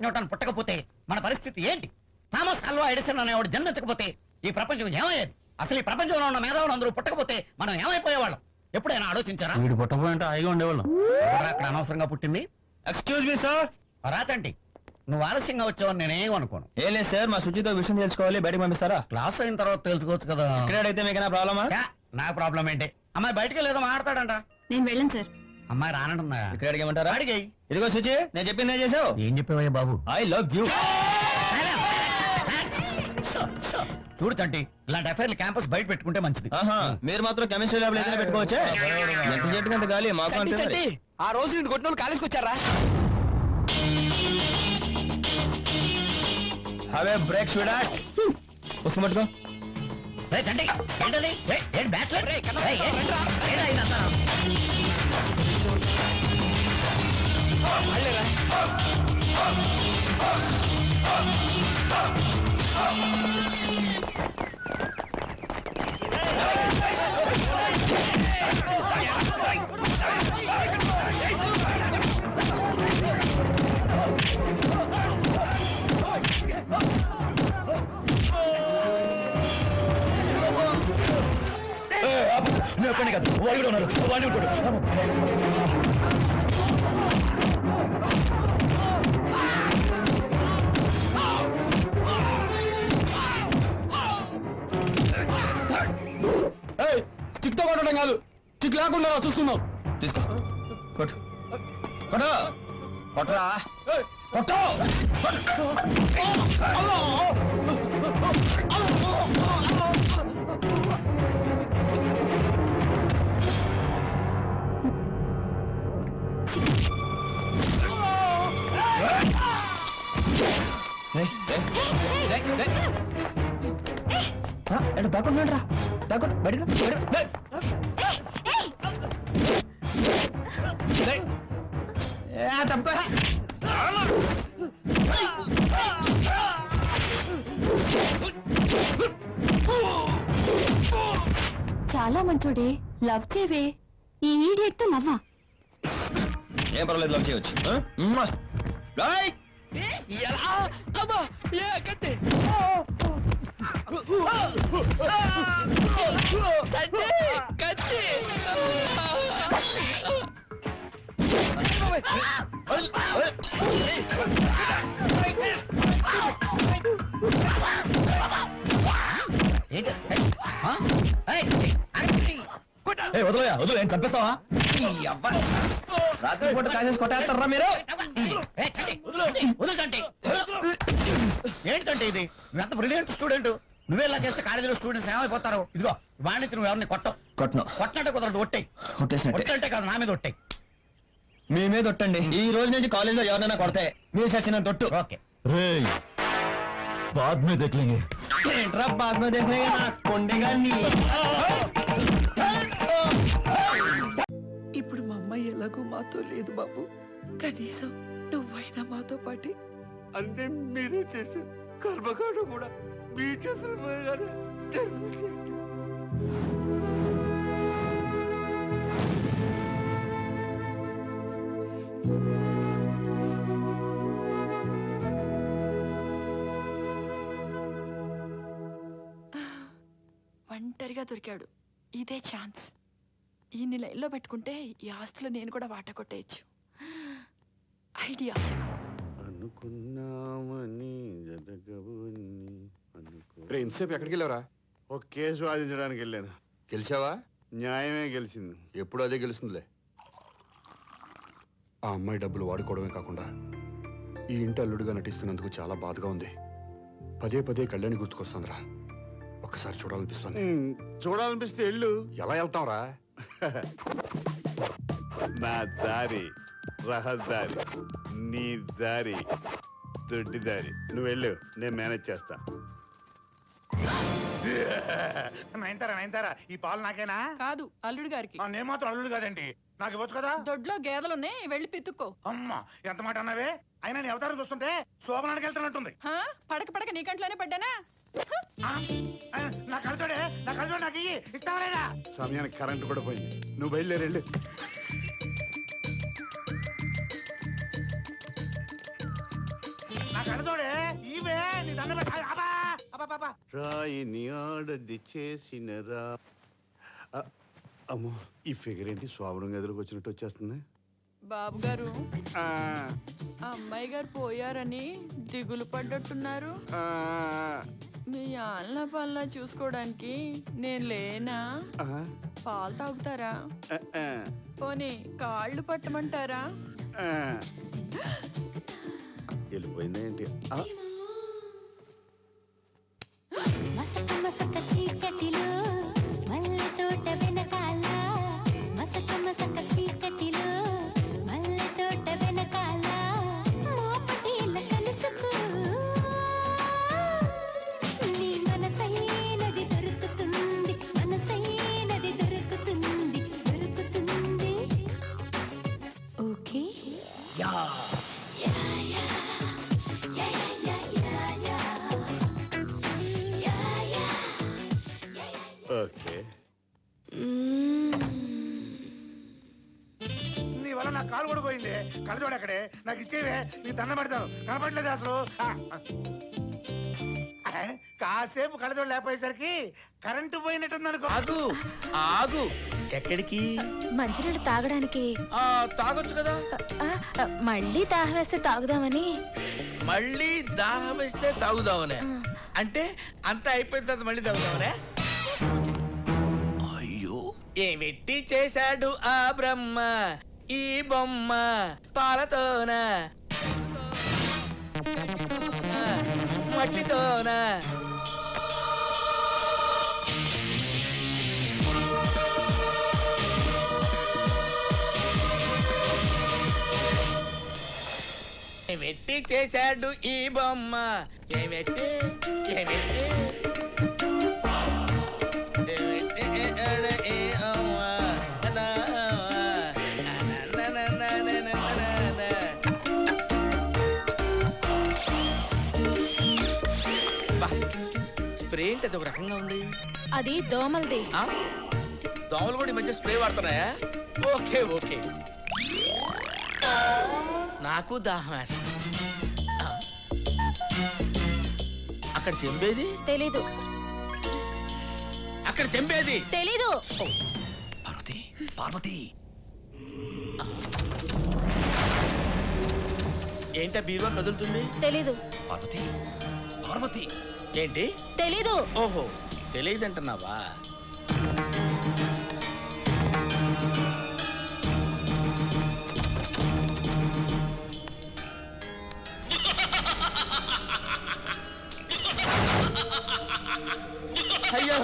Newton పుట్టకపోతే మన పరిస్థితి ఏంటి? థామస్ ఆల్వా ఎడిసన్ అనేవాడు జన్మించకపోతే ఈ ప్రపంచం ఏమయ్యేది? అసలు ఈ ప్రపంచంలో ఉన్న మేధావులు అందరూ పుట్టకపోతే మనం ఏమైపోయేవాళ్ళం? ఎప్పుడైనా ఆలోచించారా? వీడు పుట్టపోయింటే హాయిగా ఉండేవాళ్ళం. అక్కడ అనవసరంగా పుట్టింది. Excuse me sir. రాతండి, నువ్వు ఆలస్యంగా వచ్చావని నేనేం అనుకోను. ఏం లేదు సార్, మా శుచితో విషయం తెలుసుకోవాలి, బయటకు పంపిస్తారా? క్లాస్ అయిన తర్వాత తెలుసుకోవచ్చు కదా. ఇక్కడైతే మీకైనా ప్రాబ్లమా? నాకు ప్రాబ్లం ఏంటి? అమ్మాయి బయటకి లేదో మాట్లాడతాడంట. నేను వెళ్ళను సార్. అమ్మాయి రానంటుందా? ఇక్కడ అడిగేమంటారా? అడిగాయి. ఇదిగో శుచి, నేను చెప్పింది ఏం చేసావు? ఏం చెప్పేవయ్యా బాబు? I love you. చూడు తంటి, ఇలాంటి అఫైర్లు క్యాంపస్ బయట పెట్టుకుంటే మంచిది. మీరు మాత్రం కెమిస్ట్రీ ల్యాబ్ ఏదైనా పెట్టుకోవచ్చే. ఎంత చెట్టుకంత గాలి మాకు అంటే మరి. ఆ రోజు నేను కొట్టిన వాళ్ళు కాలేజ్కి వచ్చారా? అవే బ్రేక్ స్వీడాట్. పుస్తకం పట్టుకో. తంటి ఏంటది? ఏంటి బ్యాట్లెట్? పని కాదు, వాళ్ళు కూడా ఉన్నారు. వాళ్ళు కూడా స్టిక్ తో కొట్టడం కాదు, స్టిక్ లేకుండా చూసుకుందాం. తీసుకో, కొట్టు కొట్టు కొట్టరా కొట్టు. దాక్కుంటున్నాడు రా, దాక్కు బయటకు. తప్పుకో. చాలా మంచోడే, లవ్ చేయవే. ఈ ఈడియట్ తో లవ్వా? ఏం పర్వాలేదు, లవ్ చేయవచ్చు. వదలయా, వదిలే, చంపేస్తావా? రాత్రి పూట కాసేసి కొట్టేస్తారా మీరు? ఏంటంటే ఇది? నువ్వెంత బ్రిలియంట్ స్టూడెంట్. నువ్వేలా చేస్తే కాలేజీలో స్టూడెంట్స్ ఏమైపోతారు? ఇదిగో వాణిజ్య నువ్వు ఎవరిని కొట్టనంటే కుదరదు. ఒట్టంటే కాదు, నా మీద ఒట్టాయి. మీ మీద ఒట్టండి. ఈ రోజు నుంచి కాలేజీలో ఎవరైనా కొడితే మీరు సచిన తొట్టు. ఓకే. बाद में देख लेंगे. बाद में देख लेंगे ना కొండగా నీ. ఇప్పుడు మా అమ్మాయి ఎలాగో మాతో లేదు బాబు. కనీసం నువ్వైనా మాతో పాటి. అంటే మీరే చేసే కర్మకాండ కూడా మీ చేసిన ఒంటరిగా దొరికాడు. ఇదే ఛాన్స్. ఈ లైన్లో పెట్టుకుంటే ఈ ఆస్తిలో నేను కూడా వాటా కొట్టేయచ్చు. ఐడియా. అనుకున్నామని ఇంతసేపు ఎక్కడికి వెళ్ళారా? ఒక కేసు వాదించడానికి వెళ్ళాను. గెలిచావా? న్యాయమే గెలిచింది. ఎప్పుడు అదే గెలుస్తుందిలే. ఆ అమ్మాయి డబ్బులు వాడుకోవడమే కాకుండా ఈ ఇంటి అల్లుడిగా నటిస్తున్నందుకు చాలా బాధగా ఉంది. పదే పదే కళ్యాణి గుర్తుకొస్తుందిరా. ఒక్కసారి చూడాలనిపిస్తుంది. చూడాలనిపిస్తే వెళ్ళు. ఎలా వెళ్తాంరా? నా దారి రహదారి, నీ దారి దొడ్డి దారి. నువ్వు వెళ్ళు, నేను మేనేజ్ చేస్తా. నైన్తారా ఈ పాలు నాకేనా? కాదు, అల్లుడు గారికి. నేను మాత్రం అల్లుడు కాదండి, నాకు ఇవ్వచ్చు కదా. దొడ్లో గేదెలున్నాయి, వెళ్ళి పితుక్కో. అమ్మా, ఎంత మాట అన్నావే. అయినా నీ అవతారం చూస్తుంటే శోభనానికి వెళ్తున్నట్టుంది. పడక పడక నీ కంట్లోనే పడ్డానా? నా కలుతోడే నాకు ఇస్తావా లేదా? సమయానికి కరెంట్ కూడా పోయింది. నువ్వు బయలుదేరెళ్ళు. ఆ కళ్ళతోడే ఇవే నీ దండం పెట్ట అబ్బా అబ్బా అబ్బా రాయిని ఆడది చేసిన రా అమ్మో ఈ ఫిగర్ ఏంటి శోభనం గదిలోకి వచ్చినట్టు వచ్చేస్తుంది. బాబు గారు అమ్మాయి గారు పోయారని దిగులు పడ్డట్టున్నారు. మీ ఆలన పాలన చూసుకోవడానికి నేను లేనా? పాలు తాగుతారా? పోనీ కాళ్ళు పట్టమంటారా? వెళ్ళిపోయిందా ఏంటి? మసక మసక చీకటిలో మల్లె తోట వెనకాల మసక మసక చీకటిలో మల్లె తోట వెనకాల మోపటీల కలుసుకో నీ మనసైనది దొరుకుతుంది మనసైనది దొరుకుతుంది దొరుకుతుంది ఓకే ఓకే నీ వల్ల నా కాలు కూడా పోయింది. కళ్ళజోడు అక్కడే నాకు ఇచ్చేవే నీ దండం పెడతాను. కనపడలేదు అసలు. కాసేపు కళ్ళజోడు లేకపోయేసరికి కరెంటు పోయినట్టుంది అనుకో. ఆగు ఆగు, ఎక్కడికి? మంచినీళ్ళు తాగడానికి. తాగొచ్చు కదా. మళ్ళీ దాహం వేస్తే తాగుదామని. మళ్ళీ దాహం వేస్తే తాగుదామనే? అంటే అంతా అయిపోయిన తర్వాత మళ్ళీ తాగుదామనే? అయ్యో, ఏమిటి చేశాడు ఆ బ్రహ్మ ఈ బొమ్మ పాలతోన మట్టితోన? ఏమిటి చేశాడు ఈ బొమ్మ? ఏమిటి ఏమిటి స్ప్రే ఏంటి అది ఒక రకంగా ఉంది? అది దోమలది. దోమలు కూడా ఈ మధ్య స్ప్రే వాడుతున్నాయా? ఓకే ఓకే, నాకు దాహం వేస్తుంది. అక్కడ చెంబేది తెలీదు. అక్కడ చెంబేది తెలీదు. పార్వతి పార్వతి, ఏంటా బీరువా కదులుతుంది? తెలీదు. పార్వతి పార్వతి, ఏంటి తెలీదు. ఓహో, తెలియదంటున్నావా? అయ్యో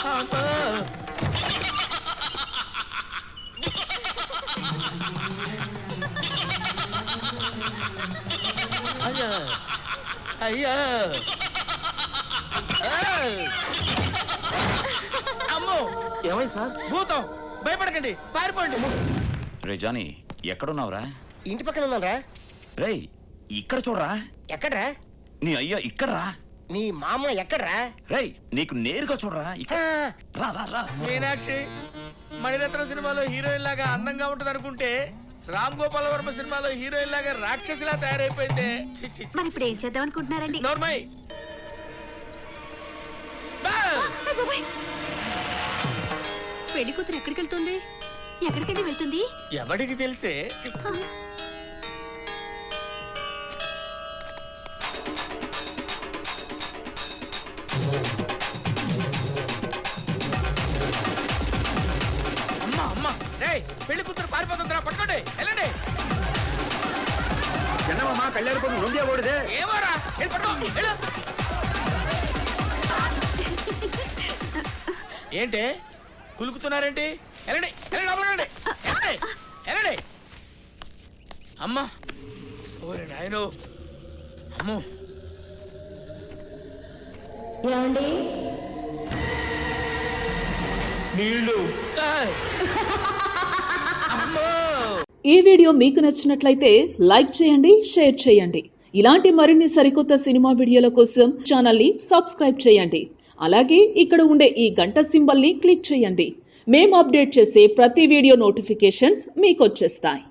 అమ్మా. అయ్యో అయ్యో అమ్మో, ఏమైంది సార్? భూతం, భయపడకండి, పారిపోండి. రే జానీ, ఎక్కడున్నావురా? ఇంటి పక్కన ఉన్నారా? రేయ్, ఇక్కడ చూడరా. ఎక్కడ్రా? నీ అయ్యా ఇక్కడ్రా. నీ మామ ఎక్కడ్రా? రేయ్, నీకు నేరుగా చూడరా. ఇక్కడ రా రా రా. మీనాక్షి మణిరత్నం సినిమాలో హీరోయిన్ లాగా అందంగా ఉంటది అనుకుంటే రామ్ గోపాల్ వర్మ సినిమాలో హీరోయిన్ లాగా రాక్షసిలా తయారైపోయింది. మరి ఇప్పుడు ఏం చేద్దాం అనుకుంటున్నారండి? నోర్మై. పెళ్లి కూతురు ఎక్కడికి వెళ్తుంది? ఎక్కడికైనా వెళ్తుంది. ఎవడికి తెలిసే? అమ్మా అమ్మా, రేయ్, పెళ్లి కూతురు పారిపోతుందిరా, పట్టుకోండి, వెళ్ళండి. చిన్నమ్మ కళ్యాణ పొందు నుండి ఓడిదే ఏమోరా, పట్టుకో, వెళ్ళు. ఏంటి కులుకుతున్నారేంటి? వెళ్ళండి వెళ్ళండి, వెళ్ళండి. అమ్మా, ఓరే నాయనో, అమ్మో. ఏమండి? నీళ్ళు. అమ్మో. ఈ వీడియో మీకు నచ్చినట్లయితే లైక్ చేయండి, షేర్ చేయండి. ఇలాంటి మరిన్ని సరికొత్త సినిమా వీడియోల కోసం ఛానల్ని సబ్స్క్రైబ్ చేయండి. అలాగే ఇక్కడ ఉండే ఈ గంట సింబల్ని క్లిక్ చేయండి. మేము అప్డేట్ చేసే ప్రతి వీడియో నోటిఫికేషన్స్ మీకు వచ్చేస్తాయి.